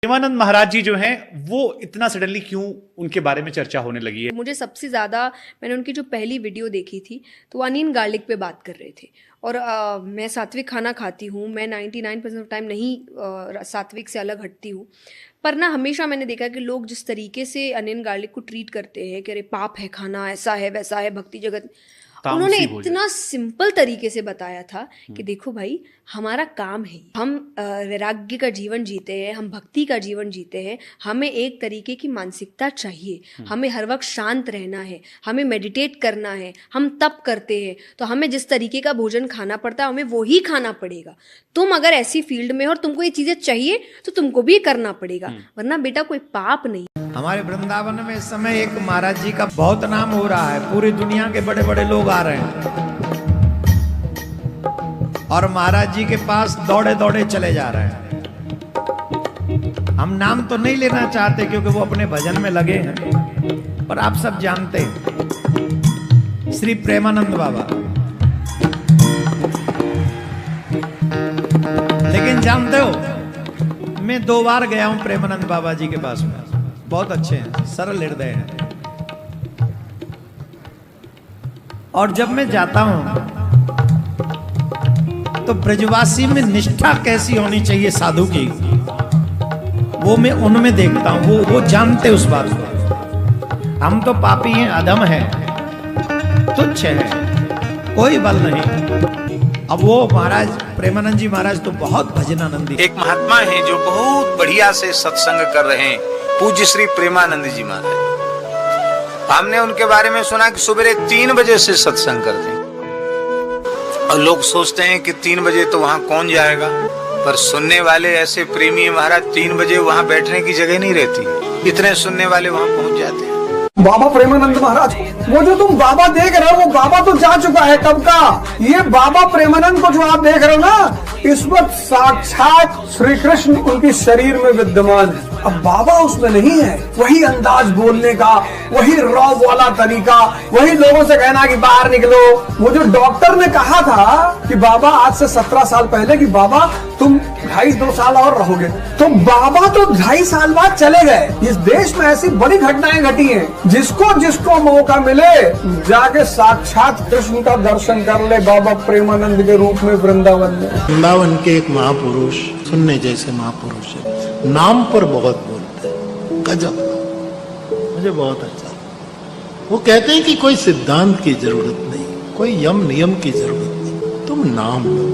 प्रेमानंद महाराज जी जो हैं वो इतना सडनली क्यों उनके बारे में चर्चा होने लगी है? मुझे सबसे ज़्यादा मैंने उनकी जो पहली वीडियो देखी थी तो वो अनियन गार्लिक पे बात कर रहे थे। और मैं सात्विक खाना खाती हूँ, मैं 99% ऑफ टाइम नहीं सात्विक से अलग हटती हूँ, पर ना हमेशा मैंने देखा कि लोग जिस तरीके से अनियन गार्लिक को ट्रीट करते हैं कि अरे पाप है खाना, ऐसा है वैसा है, भक्ति जगत, उन्होंने इतना सिंपल तरीके से बताया था कि देखो भाई, हमारा काम है, हम वैराग्य का जीवन जीते हैं, हम भक्ति का जीवन जीते हैं, हमें एक तरीके की मानसिकता चाहिए, हमें हर वक्त शांत रहना है, हमें मेडिटेट करना है, हम तप करते हैं तो हमें जिस तरीके का भोजन खाना पड़ता है हमें वो ही खाना पड़ेगा। तुम अगर ऐसी फील्ड में हो और तुमको ये चीजें चाहिए तो तुमको भी करना पड़ेगा, वरना बेटा कोई पाप नहीं। हमारे वृंदावन में इस समय एक महाराज जी का बहुत नाम हो रहा है, पूरी दुनिया के बड़े बड़े लोग आ रहे हैं और महाराज जी के पास दौड़े दौड़े चले जा रहे हैं। हम नाम तो नहीं लेना चाहते क्योंकि वो अपने भजन में लगे हैं, पर आप सब जानते हैं श्री प्रेमानंद बाबा। लेकिन जानते हो, मैं 2 बार गया हूं प्रेमानंद बाबा जी के पास में। बहुत अच्छे हैं, सरल हृदय हैं। और जब मैं जाता हूं तो ब्रजवासी में निष्ठा कैसी होनी चाहिए साधु की, वो मैं उनमें देखता हूं। वो जानते उस बात को। हम तो पापी हैं, अधम हैं, तुच्छ हैं, कोई बल नहीं। अब वो महाराज प्रेमानंद जी महाराज तो बहुत भजनानंदी। एक महात्मा है जो बहुत बढ़िया से सत्संग कर रहे हैं, पूज्य श्री प्रेमानंद जी महाराज। हमने उनके बारे में सुना कि सुबह 3 बजे से सत्संग करते हैं और लोग सोचते हैं कि 3 बजे तो वहां कौन जाएगा, पर सुनने वाले ऐसे प्रेमी है महाराज, 3 बजे वहां बैठने की जगह नहीं रहती, इतने सुनने वाले वहां पहुंच जाते हैं। बाबा प्रेमानंद महाराज, वो जो तुम बाबा देख रहे हो वो बाबा तो जा चुका है कब का। ये बाबा प्रेमानंद को जो आप देख रहे हो ना, इस वक्त साक्षात श्री कृष्ण उनके शरीर में विद्यमान है। अब बाबा उसमें नहीं है। वही अंदाज बोलने का, वही रॉब वाला तरीका, वही लोगों से कहना कि बाहर निकलो। वो जो डॉक्टर ने कहा था कि बाबा आज से 17 साल पहले कि बाबा तुम 2.5-2 साल और रहोगे, तो बाबा तो 2.5 साल बाद चले गए। इस देश में ऐसी बड़ी घटनाएं घटी हैं, जिसको मौका मिले जाके साक्षात कृष्ण का दर्शन कर ले बाबा प्रेमानंद के रूप में वृंदावन में। वृंदावन के एक महापुरुष, सुनने जैसे महापुरुष है, नाम पर बहुत बोलते हैं, गजब, मुझे बहुत अच्छा। वो कहते हैं कि कोई सिद्धांत की जरूरत नहीं, कोई यम नियम की जरूरत नहीं, तुम नाम लो,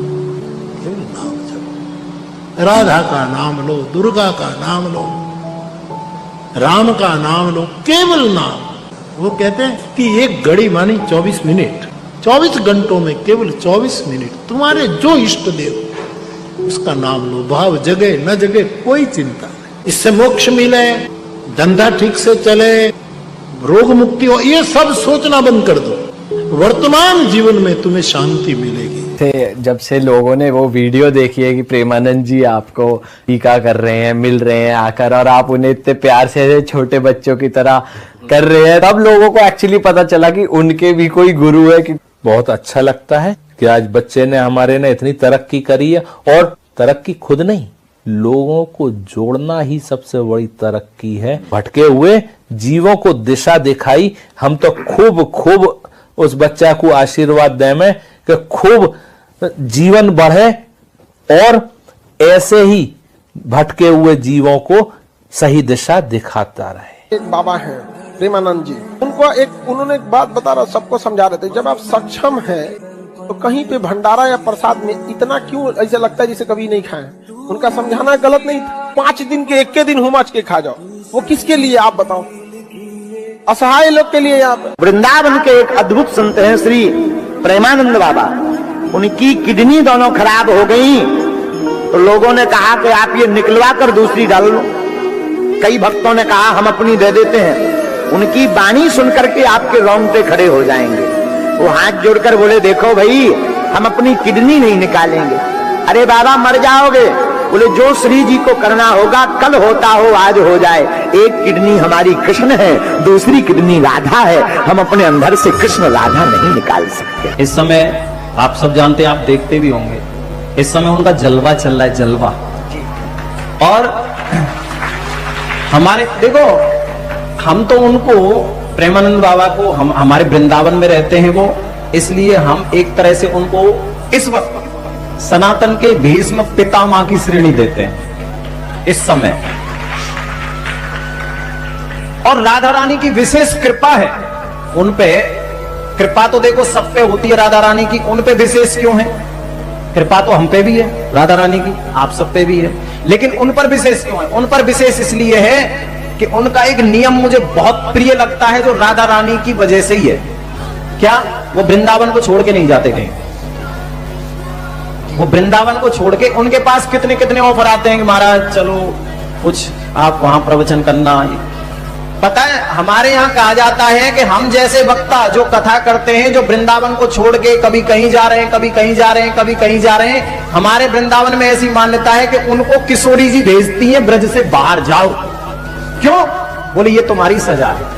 केवल नाम जपो। राधा का नाम लो, दुर्गा का नाम लो, राम का नाम लो, केवल नाम। वो कहते हैं कि एक घड़ी मानी 24 मिनट, 24 घंटों में केवल 24 मिनट तुम्हारे जो इष्ट देव उसका नाम लो। भाव जगे न जगे कोई चिंता नहीं, इससे मोक्ष मिले, धंधा ठीक से चले, रोग मुक्ति हो, ये सब सोचना बंद कर दो। वर्तमान जीवन में तुम्हें शांति मिलेगी। जब से लोगों ने वो वीडियो देखी है कि प्रेमानंद जी आपको टीका कर रहे हैं, मिल रहे हैं आकर, और आप उन्हें इतने प्यार से छोटे बच्चों की तरह कर रहे हैं, तब लोगों को एक्चुअली पता चला कि उनके भी कोई गुरु है। कि बहुत अच्छा लगता है कि आज बच्चे ने हमारे ने इतनी तरक्की करी है, और तरक्की खुद नहीं, लोगों को जोड़ना ही सबसे बड़ी तरक्की है। भटके हुए जीवों को दिशा दिखाई। हम तो खूब उस बच्चा को आशीर्वाद दें में कि खूब जीवन बढ़े और ऐसे ही भटके हुए जीवों को सही दिशा दिखाता रहे। एक बाबा हैं प्रेमानंद जी, उन्होंने एक बात बता रहा, सबको समझा रहे थे, जब आप सक्षम हैं तो कहीं पे भंडारा या प्रसाद में इतना क्यों ऐसा लगता है जैसे कभी नहीं खाए। उनका समझाना गलत नहीं था। 5 दिन के 1 दिन हुमाच के खा जाओ, वो किसके लिए आप बताओ? असहाय लोग के लिए। यहाँ पे वृंदावन के एक अद्भुत संत हैं श्री प्रेमानंद बाबा, उनकी किडनी दोनों खराब हो गई तो लोगों ने कहा कि आप ये निकलवा कर दूसरी डाल लो। कई भक्तों ने कहा हम अपनी दे देते हैं। उनकी वाणी सुनकर के आपके रोंगटे खड़े हो जाएंगे। वो हाथ जोड़कर बोले, देखो भाई, हम अपनी किडनी नहीं निकालेंगे। अरे बाबा मर जाओगे। बोले जो श्री जी को करना होगा, कल होता हो आज हो जाए। एक किडनी हमारी कृष्ण है, दूसरी किडनी राधा है, हम अपने अंदर से कृष्ण राधा नहीं निकाल सकते। इस समय आप सब जानते हैं, आप देखते भी होंगे, इस समय उनका जलवा चल रहा है, जलवा। और हमारे देखो, हम तो उनको प्रेमानंद बाबा को हम हमारे वृंदावन में रहते हैं वो, इसलिए हम एक तरह से उनको इस वक्त सनातन के भीष्म पितामह की श्रेणी देते हैं इस समय। और राधा रानी की विशेष कृपा है उन पे। कृपा तो देखो सब पे होती है राधा रानी की, उन पे विशेष क्यों है? कृपा तो हम पे भी है राधा रानी की, आप सब पे भी है, लेकिन उन पर विशेष क्यों है? उन पर विशेष इसलिए है कि उनका एक नियम मुझे बहुत प्रिय लगता है, जो राधा रानी की वजह से ही है। क्या? वो वृंदावन को छोड़ के नहीं जाते कहीं। वो वृंदावन को छोड़ के, उनके पास कितने कितने ऑफर आते हैं कि महाराज चलो कुछ आप वहां प्रवचन करना। पता है हमारे यहाँ कहा जाता है कि हम जैसे वक्ता जो कथा करते हैं, जो वृंदावन को छोड़ के कभी कहीं जा रहे हैं, कभी कहीं जा रहे हैं, कभी कहीं जा रहे हैं, हमारे वृंदावन में ऐसी मान्यता है कि उनको किशोरी जी भेजती है ब्रज से बाहर जाओ। क्यों? बोले ये तुम्हारी सजा है।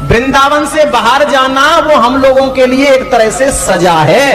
वृंदावन से बाहर जाना वो हम लोगों के लिए एक तरह से सजा है।